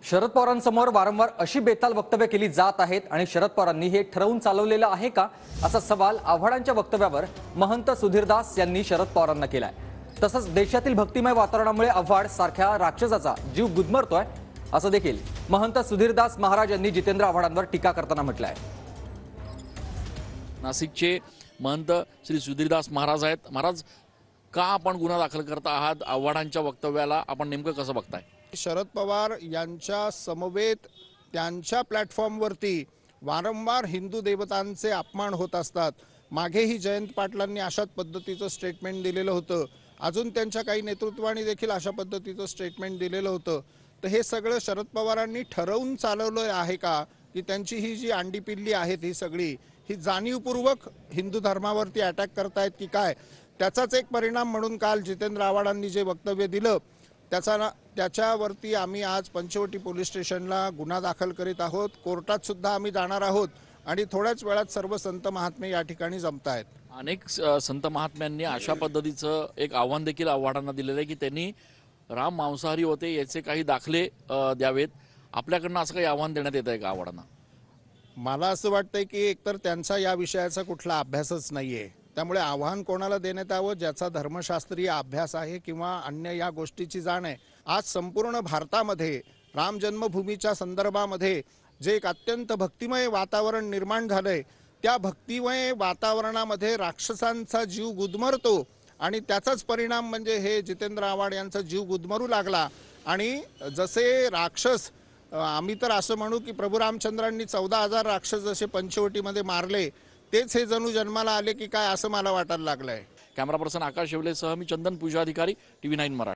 शरद पवारांसमोर वारंवार अशी बेताल वक्तव्य केली जात आहेत आणि शरद पवारांनी हे ठरवून चालवलेलं आहे का असा सवाल आव्हाडांच्या वक्तव्यावर महंत सुधीरदास यांनी शरद पवारांना केलाय। तसंच देशातील भक्तिमय वातावरणामुळे आव्हाड सारख्या राक्षसाचा जीव गुदमरतोय असं देखील महंत सुधीरदास महाराज यांनी जितेंद्र आव्हाडांवर टीका करताना म्हटलंय। नाशिकचे महंत श्री सुधीरदास महाराज आहेत। महाराज, का आपण गुन्हा दाखल करता आहात? आव्हाडांच्या वक्तव्याला आपण नेमकं कसं बघताय? शरद पवार यांच्या समवेत त्यांच्या प्लॅटफॉर्मवरती वारंवार हिंदू देवतांचे अपमान होत असतात। मागेही जयंत पाटलांनी अशाच पद्धतीचं स्टेटमेंट दिलेलं होतं, अजून त्यांच्या काही नेतृत्वाने देखील अशा पद्धतीचं स्टेटमेंट दिलेलं होतं। तर हे सगळं शरद पवारांनी ठरवून चालवलं आहे का, की त्यांची ही जी अंडी पिल्ली आहेत ही सगळी ही जाणीवपूर्वक हिंदू धर्मावरती अटॅक करतायत की काय? त्याचाच एक परिणाम म्हणून काल जितेंद्र आव्हाडांनी जे वक्तव्य दिलं त्याच्यावरती आम्ही आज पंचवटी पोलीस स्टेशनला गुन्हा दाखल करीत आहोत। कोर्टात सुद्धा आम्ही जाणार आहोत आणि थोड्याच वेळात सर्व संत महात्मे या ठिकाणी जमतायत। अनेक संत महात्म्यांनी अशा पद्धतीचं एक आव्हान देखील आव्हाडांना दिलेलं आहे की त्यांनी राम मांसाहारी होते याचे काही दाखले द्यावेत। आपल्याकडनं असं काही आव्हान देण्यात येत आहे का आव्हाडांना? मला असं वाटतंय की एकतर त्यांचा या विषयाचा कुठला अभ्यासच नाहीये, त्यामुळे आव्हान कोणाला देण्यात यावं ज्याचा धर्मशास्त्रीय अभ्यास आहे किंवा अन्य या गोष्टीची जाण आहे। आज संपूर्ण भारतामध्ये राम जन्मभूमीच्या संदर्भामध्ये जे एक अत्यंत भक्तिमय वातावरण निर्माण झालंय, त्या भक्तिमय वातावरणामध्ये राक्षसांचा जीव गुदमरतो आणि त्याचाच परिणाम म्हणजे हे जितेंद्र आव्हाड यांचा जीव गुदमरू लागला। आणि जसे राक्षस आम्ही तर असं म्हणू की प्रभू रामचंद्रांनी 14,000 राक्षस जसे पंचवटीमध्ये मारले तेच हे जणू जन्माला आले की काय असं मला वाटायला लागलंय। कॅमेरा पर्सन आकाश शेवलेसह मी चंदन पूजाधिकारी, TV9 मराठी।